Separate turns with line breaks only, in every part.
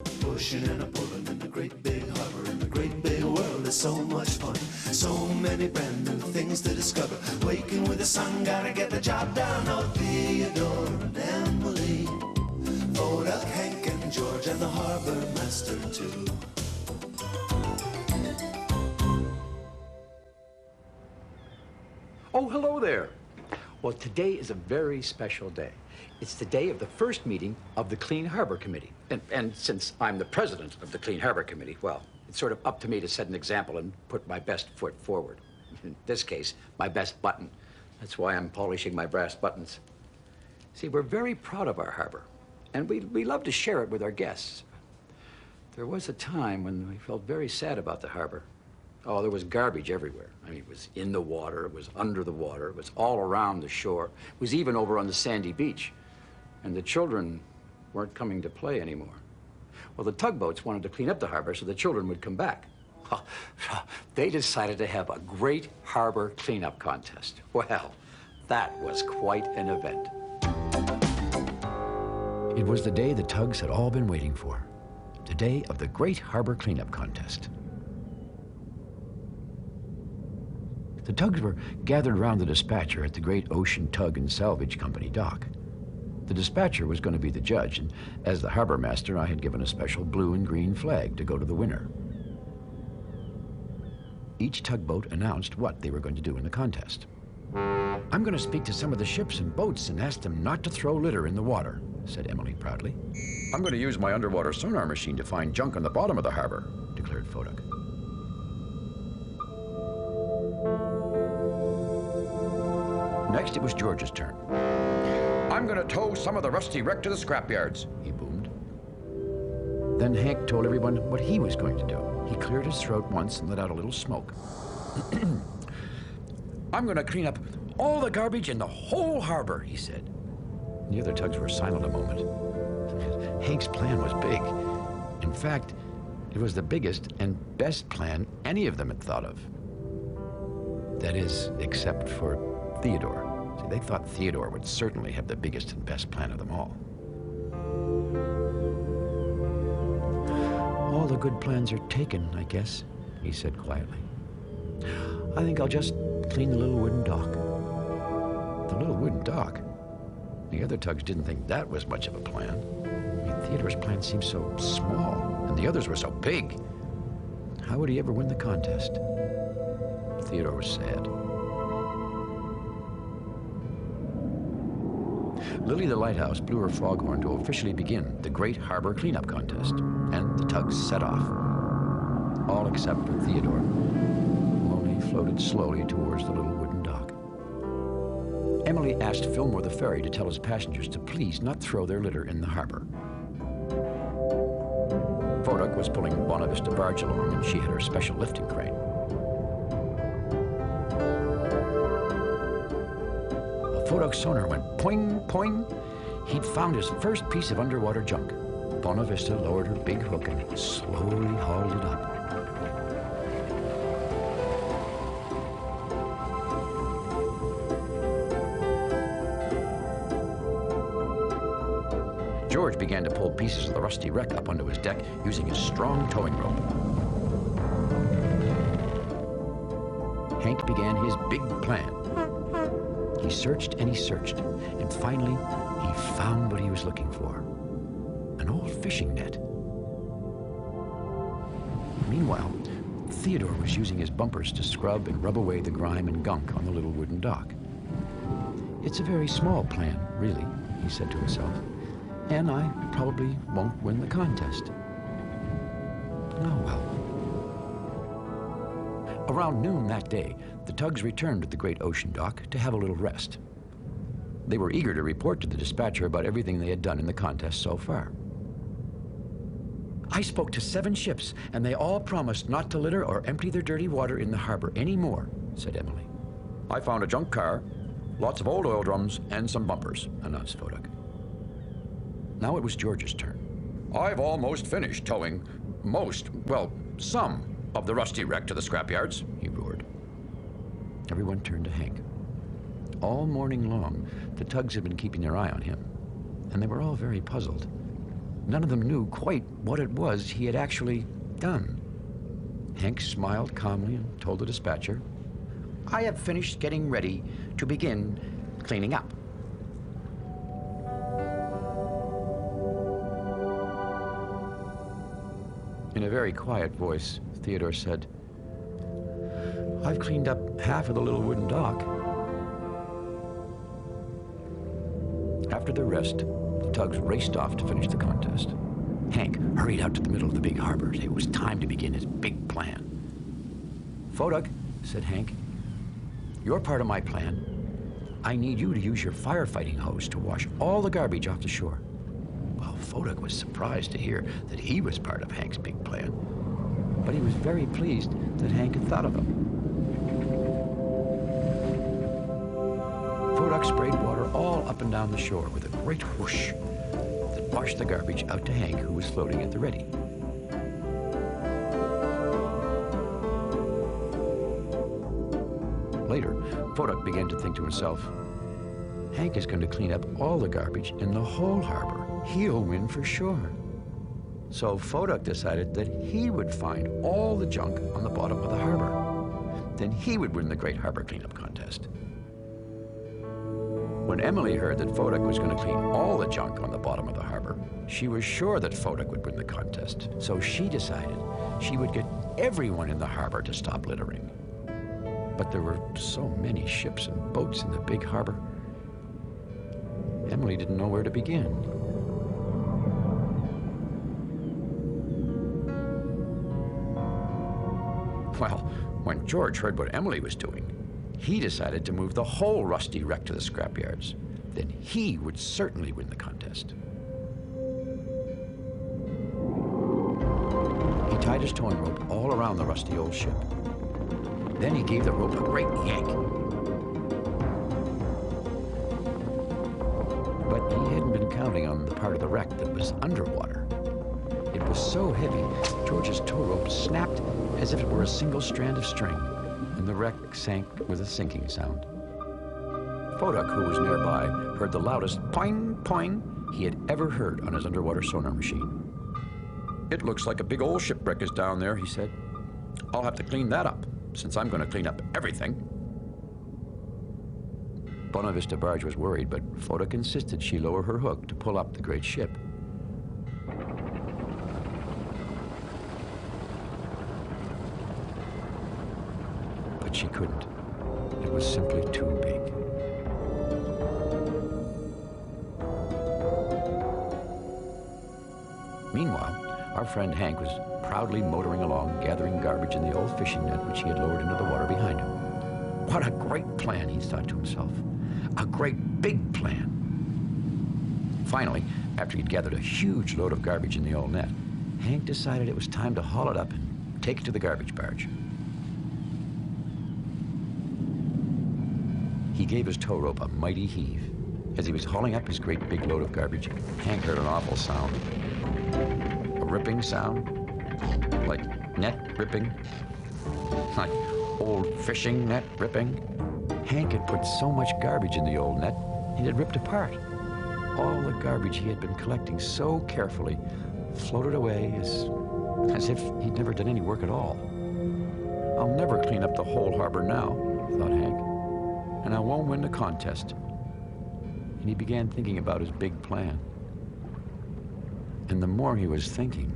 Pushing and a pulling in the great big harbor, in the great big world is so much fun. So many brand new things to discover. Waking with the sun, gotta get the job done. Oh, Theodore and Emily, Theodore, Hank and George, and the harbor master too.
Oh, hello there. Well, today is a very special day. It's the day of the first meeting of the Clean Harbor Committee. And since I'm the president of the Clean Harbor Committee, well, it's sort of up to me to set an example and put my best foot forward. In this case, my best button. That's why I'm polishing my brass buttons. See, we're very proud of our harbor, and we love to share it with our guests. There was a time when we felt very sad about the harbor. Oh, there was garbage everywhere. I mean, it was in the water, it was under the water, it was all around the shore. It was even over on the sandy beach. And the children weren't coming to play anymore. Well, the tugboats wanted to clean up the harbor so the children would come back. They decided to have a great harbor cleanup contest. Well, that was quite an event. It was the day the tugs had all been waiting for. The day of the great harbor cleanup contest. The tugs were gathered around the dispatcher at the Great Ocean Tug and Salvage Company dock. The dispatcher was going to be the judge, and as the harbor master, I had given a special blue and green flag to go to the winner. Each tugboat announced what they were going to do in the contest. "I'm going to speak to some of the ships and boats and ask them not to throw litter in the water," said Emily proudly. "I'm going to use my underwater sonar machine to find junk on the bottom of the harbor," declared Theodore. Next, it was George's turn. "I'm going to tow some of the rusty wreck to the scrapyards," he boomed. Then Hank told everyone what he was going to do. He cleared his throat once and let out a little smoke. "I'm going to clean up all the garbage in the whole harbor," he said. The other tugs were silent a moment. Hank's plan was big. In fact, it was the biggest and best plan any of them had thought of. That is, except for Theodore. See, they thought Theodore would certainly have the biggest and best plan of them all. "All the good plans are taken, I guess," he said quietly. "I think I'll just clean the little wooden dock." The little wooden dock? The other tugs didn't think that was much of a plan. I mean, Theodore's plan seemed so small, and the others were so big. How would he ever win the contest? Theodore was sad. Lily the lighthouse blew her foghorn to officially begin the Great Harbor Cleanup Contest, and the tugs set off. All except for Theodore, who only floated slowly towards the little wooden dock. Emily asked Fillmore the ferry to tell his passengers to please not throw their litter in the harbor. Theodore was pulling Bonavista barge along, and she had her special lifting crane. Theodore's sonar went poing, poing. He'd found his first piece of underwater junk. Bonavista lowered her big hook and slowly hauled it up. George began to pull pieces of the rusty wreck up onto his deck using his strong towing rope. Hank began his big plan. He searched and he searched, and finally, he found what he was looking for. An old fishing net. Meanwhile, Theodore was using his bumpers to scrub and rub away the grime and gunk on the little wooden dock. "It's a very small plan, really," he said to himself, "and I probably won't win the contest. Oh, well." Around noon that day, the tugs returned to the Great Ocean Dock to have a little rest. They were eager to report to the dispatcher about everything they had done in the contest so far. "I spoke to 7 ships, and they all promised not to litter or empty their dirty water in the harbor anymore," said Emily. "I found a junk car, lots of old oil drums, and some bumpers," announced Theodore. Now it was George's turn. "I've almost finished towing some of the rusty wreck to the scrapyards," he roared. Everyone turned to Hank. All morning long, the tugs had been keeping their eye on him, and they were all very puzzled. none of them knew quite what it was he had actually done. Hank smiled calmly and told the dispatcher, "I have finished getting ready to begin cleaning up." In a very quiet voice, Theodore said, "I've cleaned up half of the little wooden dock." After the rest, the tugs raced off to finish the contest. Hank hurried out to the middle of the big harbor. It was time to begin his big plan. "Photuk," said Hank, "you're part of my plan. I need you to use your firefighting hose to wash all the garbage off the shore." Well, Photuk was surprised to hear that he was part of Hank's big plan, but he was very pleased that Hank had thought of him. Photuk sprayed water all up and down the shore with a great whoosh that washed the garbage out to Hank, who was floating at the ready. Later, Photuk began to think to himself, "Hank is going to clean up all the garbage in the whole harbor. He'll win for sure." So Photuk decided that he would find all the junk on the bottom of the harbor. Then he would win the great harbor cleanup contest. When Emily heard that Photuk was going to clean all the junk on the bottom of the harbor, she was sure that Photuk would win the contest. So she decided she would get everyone in the harbor to stop littering. But there were so many ships and boats in the big harbor, Emily didn't know where to begin. Well, when George heard what Emily was doing, he decided to move the whole rusty wreck to the scrapyards. Then he would certainly win the contest. He tied his towing rope all around the rusty old ship. Then he gave the rope a great yank. But he hadn't been counting on the part of the wreck that was underwater. It was so heavy, George's tow rope snapped as if it were a single strand of string, and the wreck sank with a sinking sound. Photuk, who was nearby, heard the loudest poing, poing he had ever heard on his underwater sonar machine. "It looks like a big old shipwreck is down there," he said. "I'll have to clean that up, since I'm going to clean up everything." Bonavista Barge was worried, but Photuk insisted she lower her hook to pull up the great ship. But she couldn't. It was simply too big. Meanwhile, our friend Hank was proudly motoring along, gathering garbage in the old fishing net which he had lowered into the water behind him. What a great plan, he thought to himself. A great big plan. Finally, after he'd gathered a huge load of garbage in the old net, Hank decided it was time to haul it up and take it to the garbage barge. He gave his tow rope a mighty heave. As he was hauling up his great big load of garbage, Hank heard an awful sound. A ripping sound, like net ripping, like old fishing net ripping. Hank had put so much garbage in the old net, it had ripped apart. All the garbage he had been collecting so carefully floated away as if he'd never done any work at all. "I'll never clean up the whole harbor now," thought Hank, "and I won't win the contest." And he began thinking about his big plan. And the more he was thinking,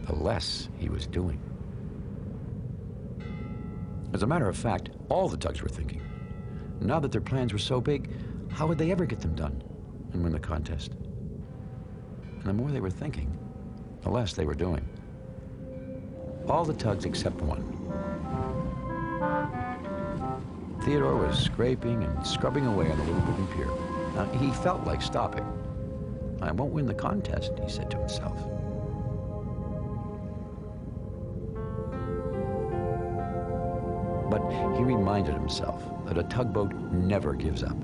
the less he was doing. As a matter of fact, all the tugs were thinking. Now that their plans were so big, how would they ever get them done and win the contest? And the more they were thinking, the less they were doing. All the tugs except one. Theodore was scraping and scrubbing away on the little wooden pier. Now, he felt like stopping. "I won't win the contest," he said to himself. But he reminded himself that a tugboat never gives up.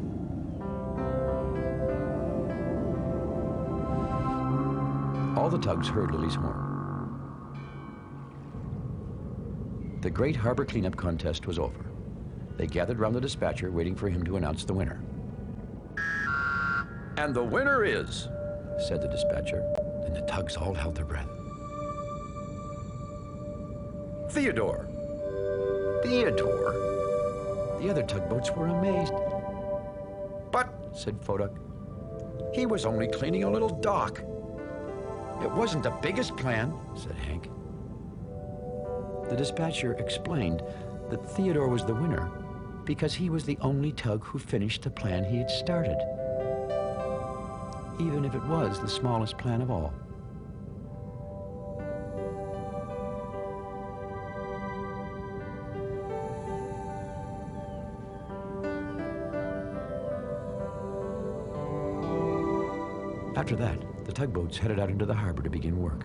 All the tugs heard Lily's horn. The great harbor cleanup contest was over. They gathered round the dispatcher, waiting for him to announce the winner. "And the winner is," said the dispatcher. and the tugs all held their breath. Theodore! Theodore? The other tugboats were amazed. But, said Foduck, he was only cleaning a little dock. It wasn't the biggest plan, said Hank. The dispatcher explained that Theodore was the winner because he was the only tug who finished the plan he had started, even if it was the smallest plan of all. After that, the tugboats headed out into the harbor to begin work,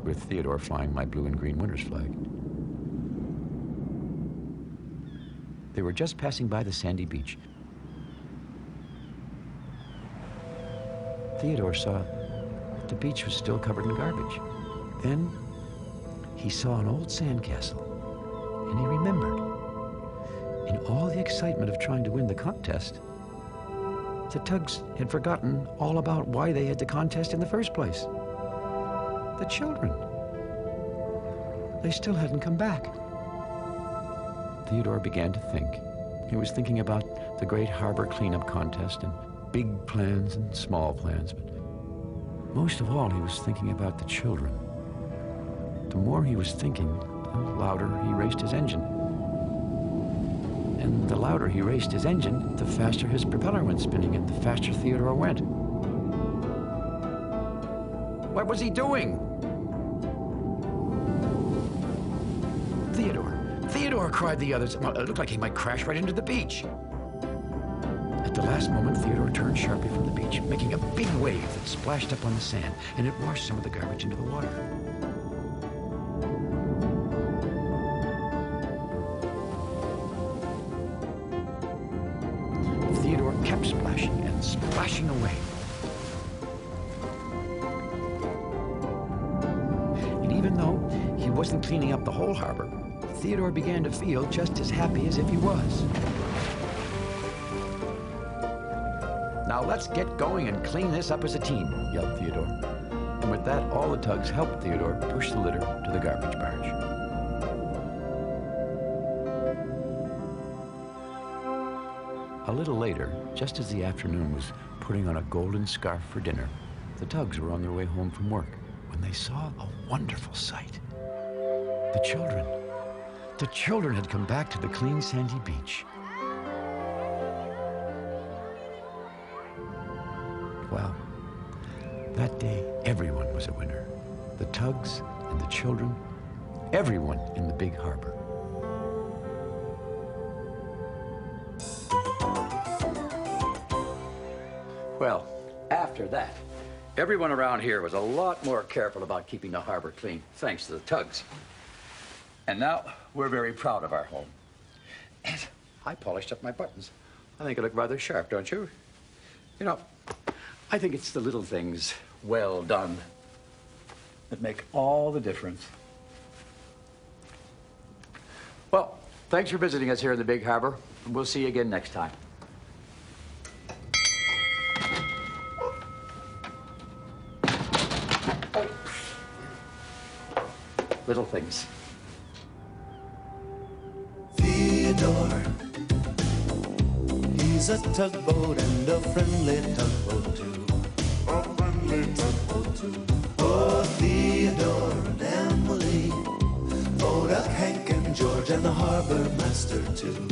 with Theodore flying my blue and green winner's flag. They were just passing by the sandy beach. Theodore saw that the beach was still covered in garbage. Then he saw an old sandcastle, and he remembered. In all the excitement of trying to win the contest, the tugs had forgotten all about why they had the contest in the first place. The children. They still hadn't come back. Theodore began to think. He was thinking about the great harbor cleanup contest and big plans and small plans, but most of all, he was thinking about the children. The more he was thinking, the louder he raced his engine. And the louder he raced his engine, the faster his propeller went spinning and the faster Theodore went. What was he doing? Theodore! Theodore! Cried the others. Well, it looked like he might crash right into the beach. At the last moment, Theodore turned sharply from the beach, making a big wave that splashed up on the sand, and it washed some of the garbage into the water. Theodore kept splashing and splashing away. And even though he wasn't cleaning up the whole harbor, Theodore began to feel just as happy as if he was. Now let's get going and clean this up as a team, yelled Theodore. And with that, all the tugs helped Theodore push the litter to the garbage barge. A little later, just as the afternoon was putting on a golden scarf for dinner, the tugs were on their way home from work when they saw a wonderful sight. The children. The children had come back to the clean sandy beach. Well, that day, everyone was a winner. The tugs and the children, everyone in the big harbor. Well, after that, everyone around here was a lot more careful about keeping the harbor clean, thanks to the tugs. And now, we're very proud of our home. And I polished up my buttons. I think I look rather sharp, don't you? You know, I think it's the little things well done that make all the difference. Well, thanks for visiting us here in the Big Harbor. We'll see you again next time. Little things.
Theodore, he's a tugboat and a friendly tugboat too. A friendly tugboat too. Oh, Theodore and Emily, Foduck, Hank and George and the harbor master too.